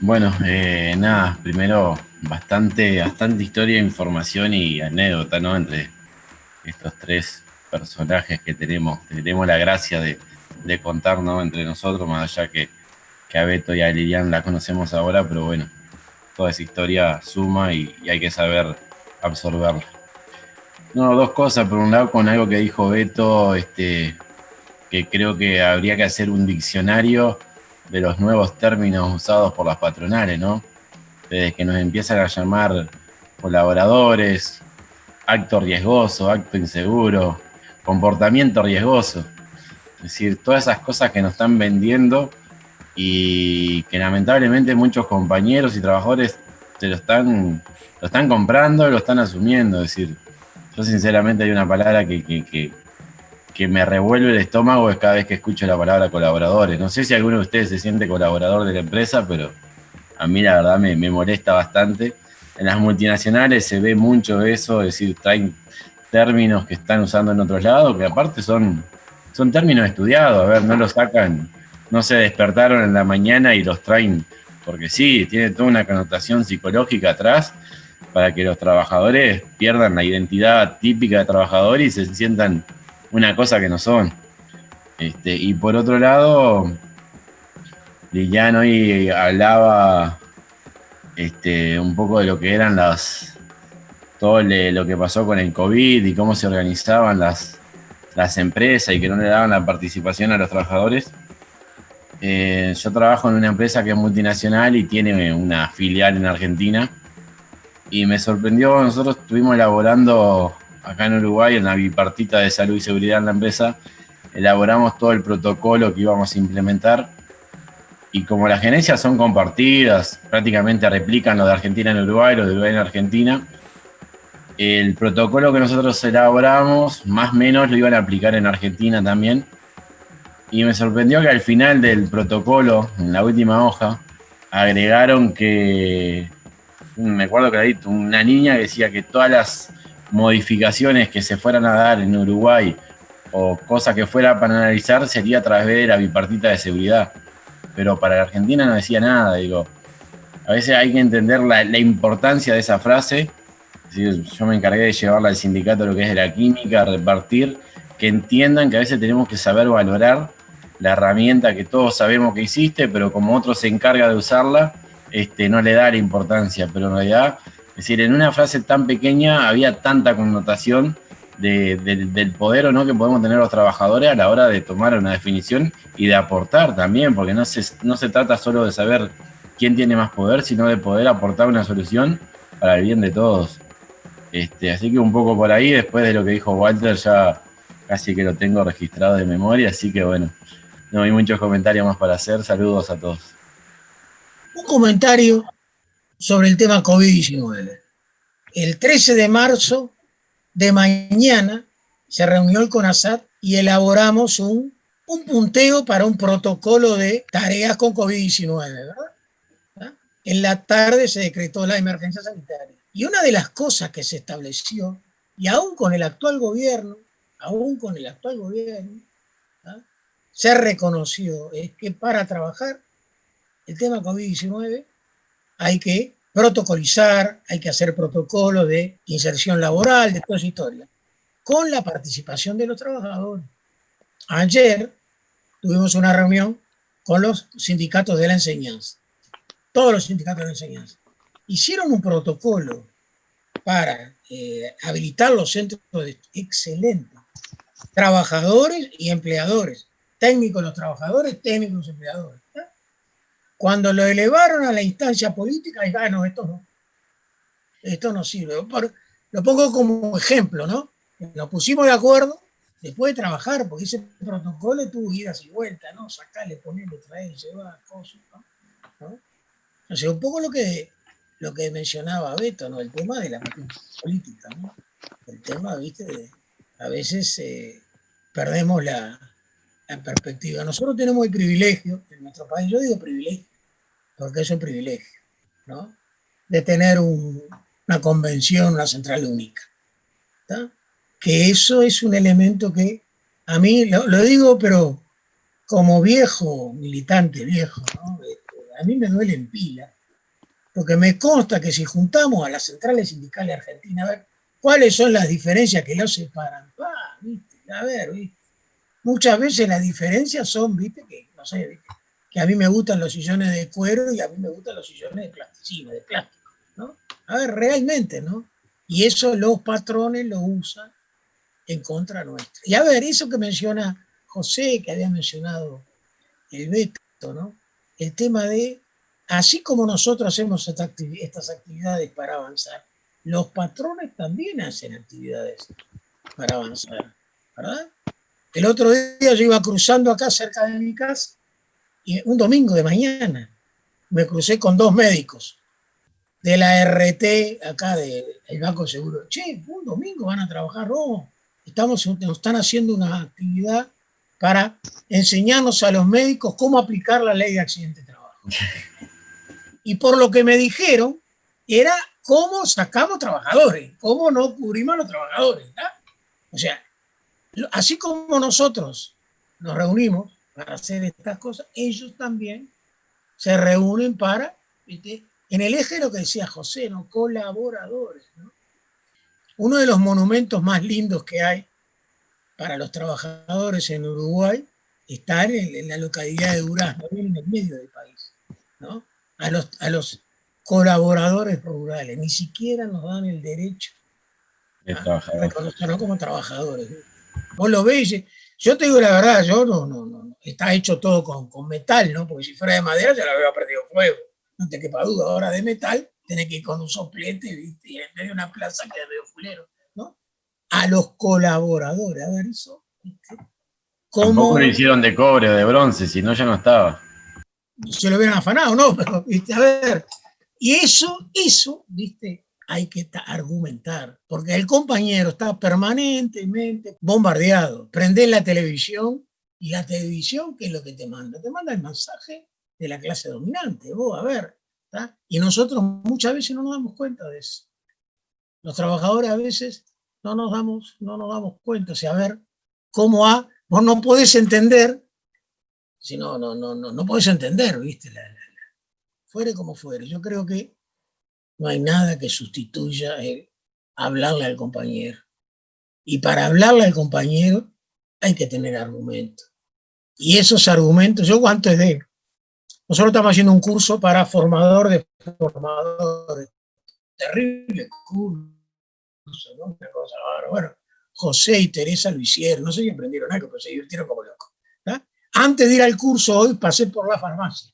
Bueno, nada, primero bastante historia, información y anécdota, ¿no? Entre estos tres personajes que tenemos la gracia de contar, ¿no? Entre nosotros, más allá que a Beto y a Lilian la conocemos ahora, pero bueno, toda esa historia suma y hay que saber absorberla. No, dos cosas, por un lado con algo que dijo Beto, que creo que habría que hacer un diccionario de los nuevos términos usados por las patronales, ¿no? Desde que nos empiezan a llamar colaboradores, acto riesgoso, acto inseguro, comportamiento riesgoso. Es decir, todas esas cosas que nos están vendiendo y que lamentablemente muchos compañeros y trabajadores se lo están comprando, lo están asumiendo. Es decir, yo sinceramente hay una palabra que me revuelve el estómago es cada vez que escucho la palabra colaboradores. No sé si alguno de ustedes se siente colaborador de la empresa, pero a mí la verdad me molesta bastante. En las multinacionales se ve mucho eso, es decir, traen términos que están usando en otros lados, que aparte son términos estudiados, a ver, no los sacan, no se despertaron en la mañana y los traen, porque sí, tiene toda una connotación psicológica atrás para que los trabajadores pierdan la identidad típica de trabajador y se sientan una cosa que no son. Y por otro lado, Lilian hoy hablaba un poco de lo que eran lo que pasó con el COVID y cómo se organizaban las empresas y que no le daban la participación a los trabajadores. Yo trabajo en una empresa que es multinacional y tiene una filial en Argentina y me sorprendió, nosotros estuvimos elaborando acá en Uruguay en la bipartita de salud y seguridad en la empresa, elaboramos todo el protocolo que íbamos a implementar. Y como las gerencias son compartidas, prácticamente replican lo de Argentina en Uruguay, lo de Uruguay en Argentina, el protocolo que nosotros elaboramos, más o menos lo iban a aplicar en Argentina también. Y me sorprendió que al final del protocolo, en la última hoja, agregaron que, me acuerdo que ahí una niña decía que todas las modificaciones que se fueran a dar en Uruguay o cosas que fuera para analizar sería a través de la bipartita de seguridad. Pero para la Argentina no decía nada, digo. A veces hay que entender la importancia de esa frase. Es decir, yo me encargué de llevarla al sindicato, lo que es de la química, a repartir, que entiendan que a veces tenemos que saber valorar la herramienta que todos sabemos que existe, pero como otro se encarga de usarla, no le da la importancia. Pero en realidad, es decir, en una frase tan pequeña había tanta connotación del poder o no que podemos tener los trabajadores a la hora de tomar una definición y de aportar también, porque no se trata solo de saber quién tiene más poder, sino de poder aportar una solución para el bien de todos. Así que un poco por ahí, después de lo que dijo Walter, ya casi que lo tengo registrado de memoria, así que bueno, no hay muchos comentarios más para hacer. Saludos a todos. Un comentario sobre el tema COVID-19. El 13 de marzo de mañana se reunió el CONASAT y elaboramos un punteo para un protocolo de tareas con COVID-19, ¿verdad? En la tarde se decretó la emergencia sanitaria. Y una de las cosas que se estableció, y aún con el actual gobierno, ¿verdad?, se reconoció, es que para trabajar el tema COVID-19 hay que protocolizar, hay que hacer protocolos de inserción laboral, de toda esa historia, con la participación de los trabajadores. Ayer tuvimos una reunión con los sindicatos de la enseñanza, todos los sindicatos de la enseñanza. Hicieron un protocolo para habilitar los centros de excelente, trabajadores y empleadores, técnicos los trabajadores, técnicos los empleadores. Cuando lo elevaron a la instancia política, no, esto no sirve. Lo pongo como ejemplo, ¿no? Nos pusimos de acuerdo después de trabajar, porque ese protocolo tuvo idas y vueltas, ¿no? Sacarle, ponerle, traer, llevar, cosas, ¿no? O sea, un poco lo que mencionaba Beto, ¿no? El tema de la política, ¿no? El tema, viste, a veces perdemos la perspectiva. Nosotros tenemos el privilegio en nuestro país, yo digo privilegio, porque es un privilegio, ¿no?, de tener una convención, una central única, ¿tá? Que eso es un elemento que a mí, lo digo, pero como viejo, militante viejo, ¿no?, a mí me duele en pila, porque me consta que si juntamos a las centrales sindicales argentinas, a ver cuáles son las diferencias que los separan, ¿viste? A ver, ¿viste? Muchas veces las diferencias son, ¿viste? Que, no sé, ¿viste? Que a mí me gustan los sillones de cuero y a mí me gustan los sillones de plasticina, de plástico, ¿no? A ver, realmente, ¿no? Y eso los patrones lo usan en contra nuestra. Y a ver, eso que menciona José, que había mencionado el Beto, ¿no? El tema de, así como nosotros hacemos estas actividades para avanzar, los patrones también hacen actividades para avanzar, ¿verdad? El otro día yo iba cruzando acá cerca de mi casa y un domingo de mañana me crucé con 2 médicos de la RT acá del Banco Seguro. Che, un domingo van a trabajar, no, nos están haciendo una actividad para enseñarnos a los médicos cómo aplicar la ley de accidente de trabajo. Y por lo que me dijeron, era cómo sacamos trabajadores, cómo no cubrimos a los trabajadores, ¿verdad? O sea, así como nosotros nos reunimos para hacer estas cosas, ellos también se reúnen para, ¿viste? En el eje de lo que decía José, ¿no? Colaboradores, ¿no? Uno de los monumentos más lindos que hay para los trabajadores en Uruguay está en la localidad de Durazno, bien en el medio del país, ¿no? A los colaboradores rurales, ni siquiera nos dan el derecho a reconocernos como trabajadores. Vos lo ves, yo te digo la verdad, yo no, está hecho todo con metal, ¿no? Porque si fuera de madera ya lo había perdido fuego, no te quepa duda. Ahora de metal tenés que ir con un soplete, ¿viste? Y en medio de una plaza que es medio fulero, ¿no? A los colaboradores, a ver eso, ¿viste? Tampoco lo hicieron de cobre o de bronce, si no ya no estaba. Se lo hubieran afanado, ¿no? Pero, ¿viste? A ver, y eso, ¿viste? Hay que argumentar, porque el compañero está permanentemente bombardeado. Prendés la televisión y la televisión, ¿qué es lo que te manda? Te manda el mensaje de la clase dominante. Vos, a ver, ¿tá? Y nosotros muchas veces no nos damos cuenta de eso. Los trabajadores a veces no nos damos cuenta. O sea, a ver, vos no podés entender, si no podés entender, ¿viste? Fuere como fuere. Yo creo que no hay nada que sustituya el hablarle al compañero. Y para hablarle al compañero hay que tener argumentos. Y esos argumentos, yo antes de... Nosotros estamos haciendo un curso para formador de formadores. Terrible curso, ¿no? Una cosa, bueno, José y Teresa lo hicieron, no sé si aprendieron algo, pero se divirtieron como locos. Antes de ir al curso hoy pasé por la farmacia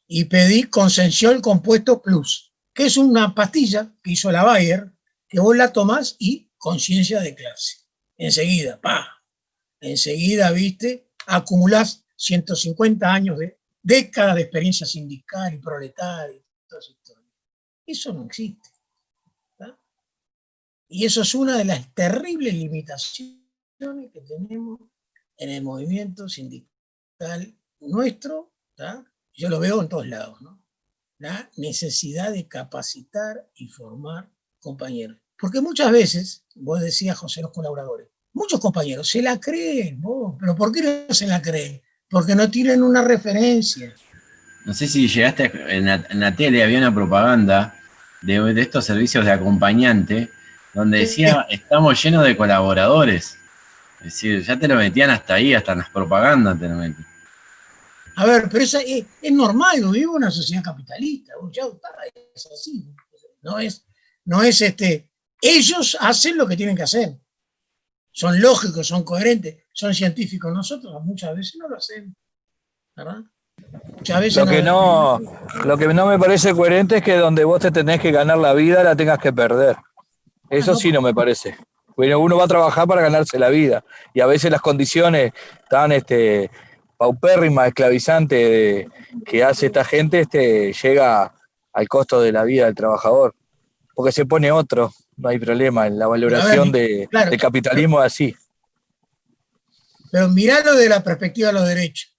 y pedí Consensiol Compuesto Plus, que es una pastilla que hizo la Bayer, que vos la tomás y conciencia de clase. Enseguida, enseguida, ¿viste? Acumulás 150 años de décadas de experiencia sindical y proletaria y toda esa historia. Eso no existe. ¿Tá? Y eso es una de las terribles limitaciones que tenemos en el movimiento sindical nuestro. ¿Tá? Yo lo veo en todos lados, ¿no? La necesidad de capacitar y formar compañeros. Porque muchas veces, vos decías, José, los colaboradores, muchos compañeros se la creen, vos, pero ¿por qué no se la creen? Porque no tienen una referencia. No sé si llegaste, en la tele había una propaganda de estos servicios de acompañante, donde decía, estamos llenos de colaboradores. Es decir, ya te lo metían hasta ahí, hasta en las propagandas te lo metían. A ver, pero es normal, vivo en una sociedad capitalista, ya está, es así. No es ellos hacen lo que tienen que hacer. Son lógicos, son coherentes, son científicos. Nosotros muchas veces no lo hacemos, ¿verdad? Muchas veces lo que no me parece coherente es que donde vos te tenés que ganar la vida la tengas que perder. Eso sí no me parece. Bueno, uno va a trabajar para ganarse la vida y a veces las condiciones tan paupérrimas, esclavizantes que hace esta gente llega al costo de la vida del trabajador. Porque se pone otro, no hay problema. La valoración de capitalismo es así. Pero miralo de la perspectiva de los derechos.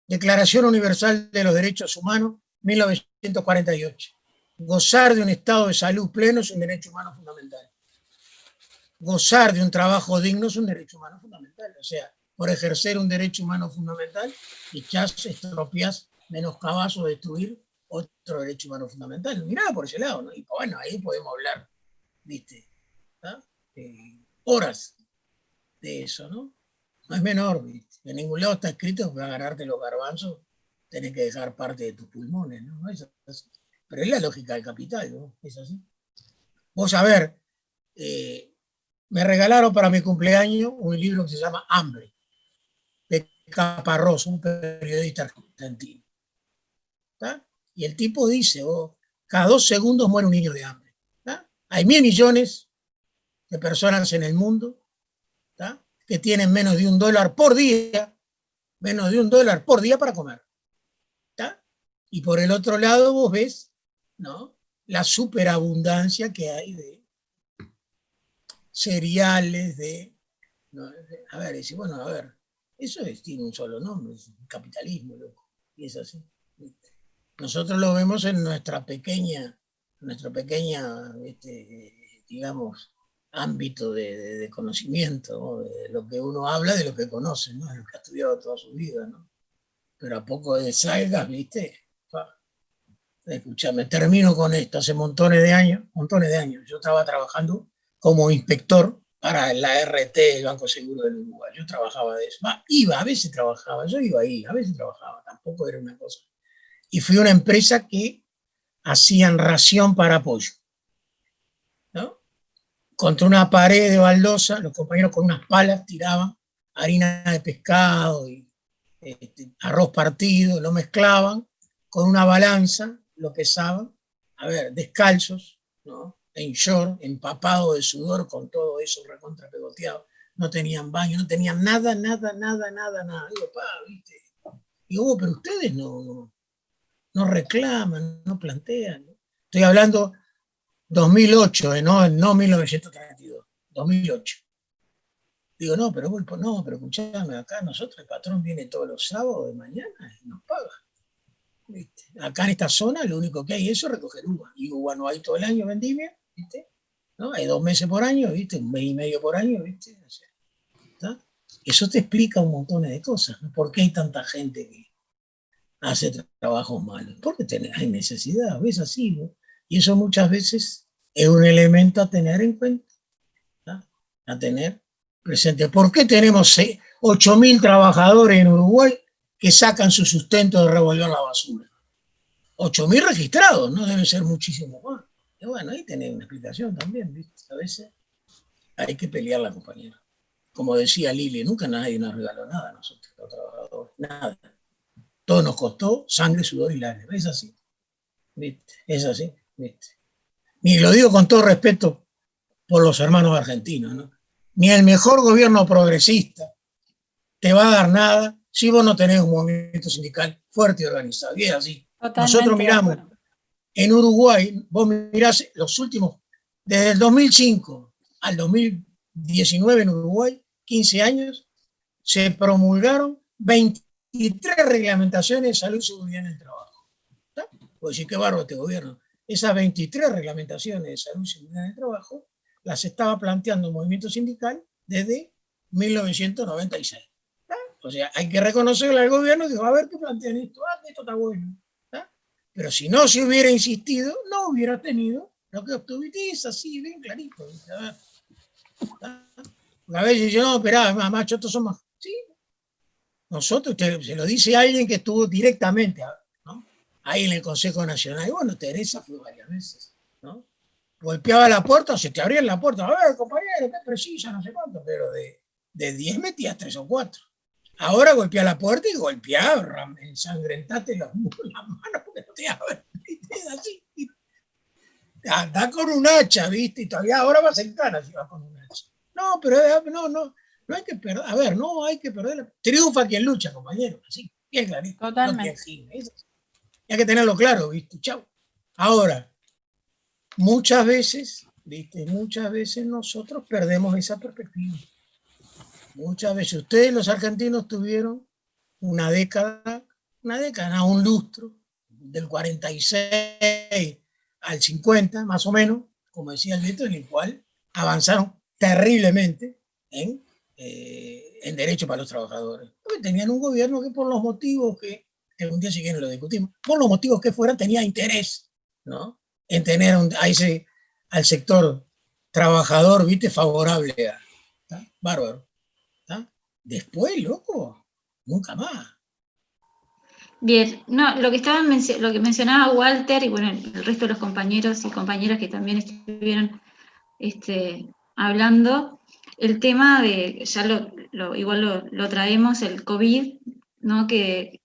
Declaración Universal de los Derechos Humanos, 1948. Gozar de un estado de salud pleno es un derecho humano fundamental. Gozar de un trabajo digno es un derecho humano fundamental. O sea, por ejercer un derecho humano fundamental, estropeás menoscabar o destruir otro derecho humano fundamental. Mirá por ese lado, ¿no? Y bueno, ahí podemos hablar, ¿viste? ¿Ah? Horas de eso, ¿no? No es menor, ¿viste? En ningún lado está escrito que para agarrarte los garbanzos tenés que dejar parte de tus pulmones, ¿no? Es así. Pero es la lógica del capital, ¿no? Es así. Vos, a ver, me regalaron para mi cumpleaños un libro que se llama Hambre, de Caparrós, un periodista argentino. ¿Tá? Y el tipo dice, oh, cada 2 segundos muere un niño de hambre. ¿Tá? Hay 1.000 millones de personas en el mundo, ¿tá? Que tienen menos de $1 por día, menos de $1 por día para comer. ¿Tá? Y por el otro lado vos ves, ¿no?, la superabundancia que hay de cereales, ¿no? A ver, dice, bueno, a ver, eso tiene un solo nombre, es capitalismo, loco, y es así. Nosotros lo vemos en nuestra pequeña digamos, ámbito de conocimiento, ¿no? De lo que uno habla, de lo que conoce, ¿no? De lo que ha estudiado toda su vida, ¿no? Pero a poco de salgas, ¿viste? Escúchame, termino con esto. Hace montones de años, yo estaba trabajando como inspector para la RT, el Banco Seguro del Uruguay. Yo trabajaba de eso. A veces trabajaba, yo iba ahí, a veces trabajaba, tampoco era una cosa. Y fui a una empresa que hacían ración para pollo, ¿no? Contra una pared de baldosa, los compañeros con unas palas tiraban harina de pescado y arroz partido, lo mezclaban con una balanza, lo pesaban, a ver, descalzos, ¿no? En short, empapado de sudor, con todo eso recontrapegoteado, no tenían baño, no tenían nada. Digo, ¿viste? Digo, pero ustedes no reclaman, no plantean, ¿no? Estoy hablando 2008, no 1932, 2008. Digo, no, pero escuchame, acá nosotros, el patrón viene todos los sábados de mañana y nos paga. ¿Viste? Acá en esta zona lo único que hay es recoger uva. Y uva no hay todo el año, vendimia, ¿viste? ¿No? Hay 2 meses por año, ¿viste? 1 mes y medio por año, ¿viste? O sea, eso te explica un montón de cosas, ¿no? ¿Por qué hay tanta gente que hace trabajos malos? Porque hay necesidad, ¿ves? Así, ¿no? Y eso muchas veces es un elemento a tener en cuenta, ¿no? A tener presente. ¿Por qué tenemos 8.000 trabajadores en Uruguay que sacan su sustento de revolver la basura? 8.000 registrados, no debe ser muchísimo más. Y bueno, ahí tenés una explicación también, ¿viste? A veces hay que pelear la compañera. Como decía Lili, nunca nadie nos regaló nada a nosotros, los trabajadores, nada. Todo nos costó sangre, sudor y lágrimas. Es así, ¿viste? Es así, ¿viste? Ni lo digo con todo respeto por los hermanos argentinos, ¿no? Ni el mejor gobierno progresista te va a dar nada si vos no tenés un movimiento sindical fuerte y organizado. Y es así. Totalmente. Nosotros miramos, en Uruguay, vos mirás los últimos, desde el 2005 al 2019 en Uruguay, 15 años, se promulgaron 23 reglamentaciones de salud y seguridad en el trabajo. ¿Está? Pues decir, qué bárbaro este gobierno. Esas 23 reglamentaciones de salud y seguridad en el trabajo las estaba planteando el movimiento sindical desde 1996. ¿Está? O sea, hay que reconocerle al gobierno y dijo, a ver qué plantean esto, esto está bueno. ¿Está? Pero si no se hubiera insistido, no hubiera tenido lo que obtuviste, es así, bien clarito. A veces yo, no, esperá, macho, estos son más. Sí. Nosotros, se lo dice alguien que estuvo directamente, ¿no?, ahí en el Consejo Nacional. Y bueno, Teresa fue varias veces, ¿no? Golpeaba la puerta, o se te abrían la puerta, a ver, compañero, qué precisa, no sé cuánto, pero de 10 metías 3 o 4. Ahora golpea la puerta y golpea, ensangrentate las manos porque no te abren. Es así. Anda con un hacha, ¿viste? Y todavía ahora va a sentar si va con un hacha. No, pero no hay que perder. A ver, no hay que perder. Triunfa quien lucha, compañero. Así, bien clarito. Totalmente. No, hay que tenerlo claro, ¿viste? Chau. Ahora, muchas veces, ¿viste? Muchas veces nosotros perdemos esa perspectiva. Muchas veces ustedes, los argentinos, tuvieron una década, un lustro, del 46 al 50, más o menos, como decía el Beto, en el cual avanzaron terriblemente en derecho para los trabajadores. Porque tenían un gobierno que, por los motivos que algún día si quieren lo discutimos, por los motivos que fueran, tenía interés, ¿no?, en tener al sector trabajador, viste, favorable a, ¿tá? Bárbaro, ¿tá? Después, loco, nunca más. Bien, no, lo que mencionaba Walter y bueno, el resto de los compañeros y compañeras que también estuvieron hablando, el tema de, ya igual lo traemos, el COVID, ¿no? Que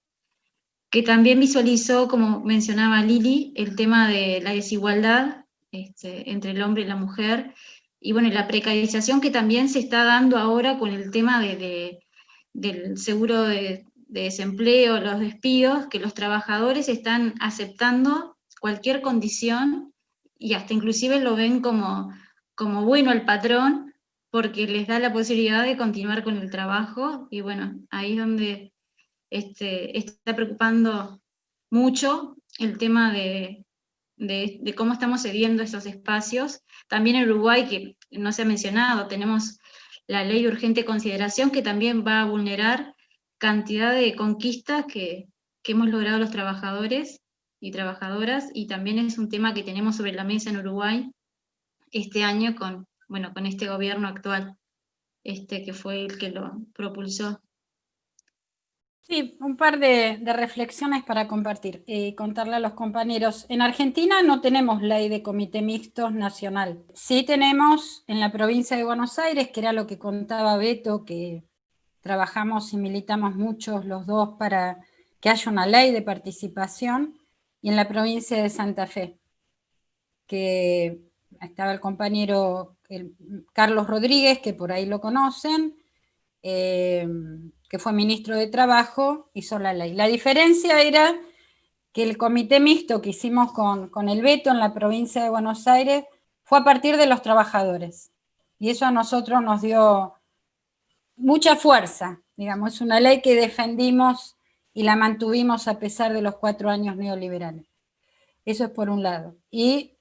también visualizó, como mencionaba Lili, el tema de la desigualdad entre el hombre y la mujer, y bueno, la precarización que también se está dando ahora con el tema del seguro de desempleo, los despidos, que los trabajadores están aceptando cualquier condición y hasta inclusive lo ven como bueno el patrón, porque les da la posibilidad de continuar con el trabajo, y bueno, ahí es donde está preocupando mucho el tema de cómo estamos cediendo esos espacios. También en Uruguay, que no se ha mencionado, tenemos la ley de urgente consideración, que también va a vulnerar cantidad de conquistas que hemos logrado los trabajadores y trabajadoras, y también es un tema que tenemos sobre la mesa en Uruguay este año con este gobierno actual, que fue el que lo propulsó. Sí, un par de reflexiones para compartir y contarle a los compañeros. En Argentina no tenemos ley de comité mixto nacional. Sí tenemos en la provincia de Buenos Aires, que era lo que contaba Beto, que trabajamos y militamos muchos los dos para que haya una ley de participación, y en la provincia de Santa Fe, que estaba el compañero Carlos Rodríguez, que por ahí lo conocen, que fue ministro de Trabajo, hizo la ley. La diferencia era que el comité mixto que hicimos con el Beto en la provincia de Buenos Aires fue a partir de los trabajadores, y eso a nosotros nos dio mucha fuerza, digamos, es una ley que defendimos y la mantuvimos a pesar de los 4 años neoliberales. Eso es por un lado. Y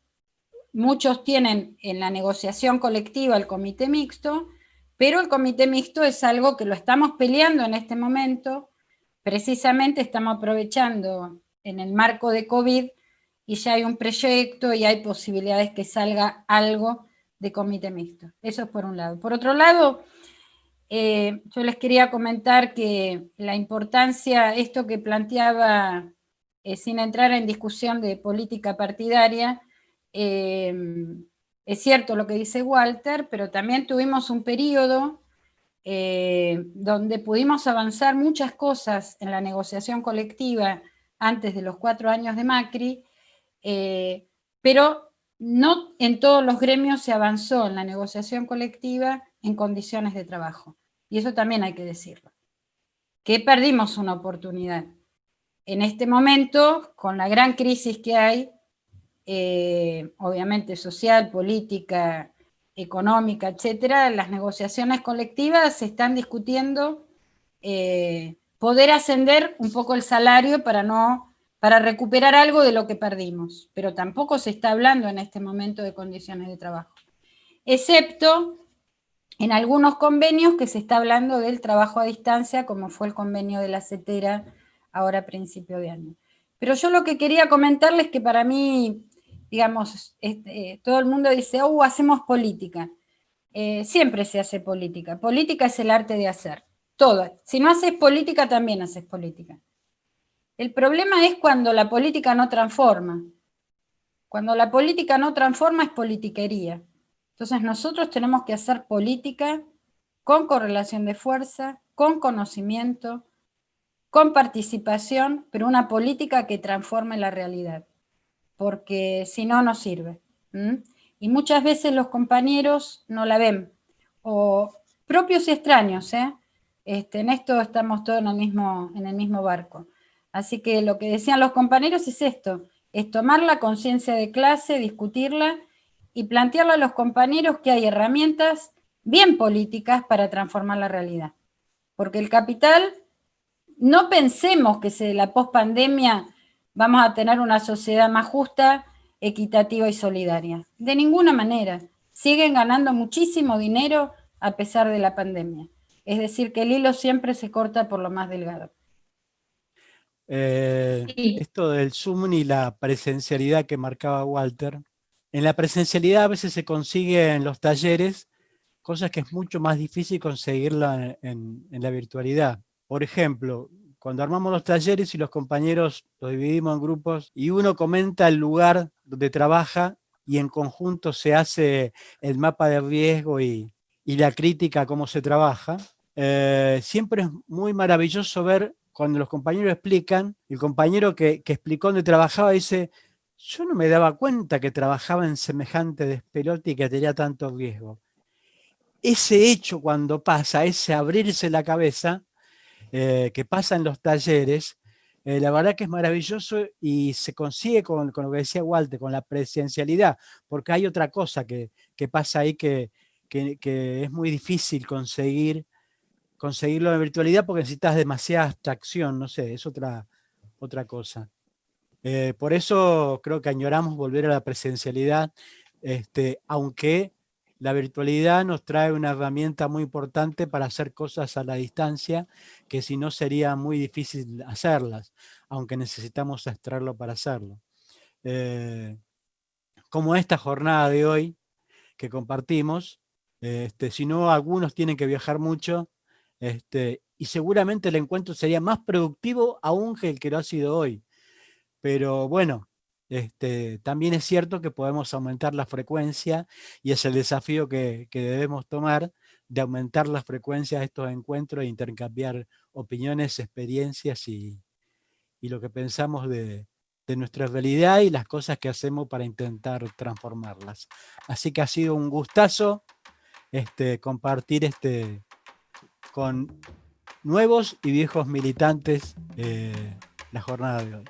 muchos tienen en la negociación colectiva el comité mixto, pero el comité mixto es algo que lo estamos peleando en este momento. Precisamente estamos aprovechando en el marco de COVID y ya hay un proyecto y hay posibilidades que salga algo de comité mixto. Eso es por un lado. Por otro lado, yo les quería comentar que la importancia, esto que planteaba, sin entrar en discusión de política partidaria, es cierto lo que dice Walter, pero también tuvimos un periodo donde pudimos avanzar muchas cosas en la negociación colectiva antes de los 4 años de Macri, pero no en todos los gremios se avanzó en la negociación colectiva en condiciones de trabajo. Y eso también hay que decirlo, que perdimos una oportunidad. En este momento, con la gran crisis que hay, obviamente social, política, económica, etcétera, las negociaciones colectivas se están discutiendo poder ascender un poco el salario para recuperar algo de lo que perdimos, pero tampoco se está hablando en este momento de condiciones de trabajo, excepto en algunos convenios que se está hablando del trabajo a distancia, como fue el convenio de la CETERA ahora a principio de año. Pero yo lo que quería comentarles es que para mí, digamos, todo el mundo dice, hacemos política. Siempre se hace política. Política es el arte de hacer. Todo. Si no haces política, también haces política. El problema es cuando la política no transforma. Cuando la política no transforma es politiquería. Entonces nosotros tenemos que hacer política con correlación de fuerza, con conocimiento, con participación, pero una política que transforme la realidad, porque si no, no sirve. Y muchas veces los compañeros no la ven, o propios y extraños, en esto estamos todos en el mismo barco. Así que lo que decían los compañeros es esto, es tomar la conciencia de clase, discutirla, y plantearle a los compañeros que hay herramientas bien políticas para transformar la realidad. Porque el capital, no pensemos que la pospandemia vamos a tener una sociedad más justa, equitativa y solidaria. De ninguna manera. Siguen ganando muchísimo dinero a pesar de la pandemia. Es decir, que el hilo siempre se corta por lo más delgado. Sí. Esto del Zoom y la presencialidad que marcaba Walter. En la presencialidad a veces se consigue en los talleres cosas que es mucho más difícil conseguirla en la virtualidad. Por ejemplo, cuando armamos los talleres y los compañeros los dividimos en grupos y uno comenta el lugar donde trabaja y en conjunto se hace el mapa de riesgo y la crítica a cómo se trabaja, siempre es muy maravilloso ver cuando los compañeros explican, el compañero que explicó dónde trabajaba dice, yo no me daba cuenta que trabajaba en semejante despelote y que tenía tanto riesgo. Ese hecho cuando pasa, ese abrirse la cabeza, que pasa en los talleres, la verdad que es maravilloso y se consigue con lo que decía Walter, con la presencialidad, porque hay otra cosa que pasa ahí que es muy difícil conseguirlo en virtualidad porque necesitas demasiada abstracción, no sé, es otra cosa. Por eso creo que añoramos volver a la presencialidad, aunque la virtualidad nos trae una herramienta muy importante para hacer cosas a la distancia, que si no sería muy difícil hacerlas, aunque necesitamos extraerlo para hacerlo. Como esta jornada de hoy que compartimos, si no, algunos tienen que viajar mucho, y seguramente el encuentro sería más productivo aún que el que lo ha sido hoy. Pero bueno, también es cierto que podemos aumentar la frecuencia y es el desafío que debemos tomar de aumentar la frecuencia de estos encuentros e intercambiar opiniones, experiencias y lo que pensamos de nuestra realidad y las cosas que hacemos para intentar transformarlas. Así que ha sido un gustazo compartir con nuevos y viejos militantes la jornada de hoy.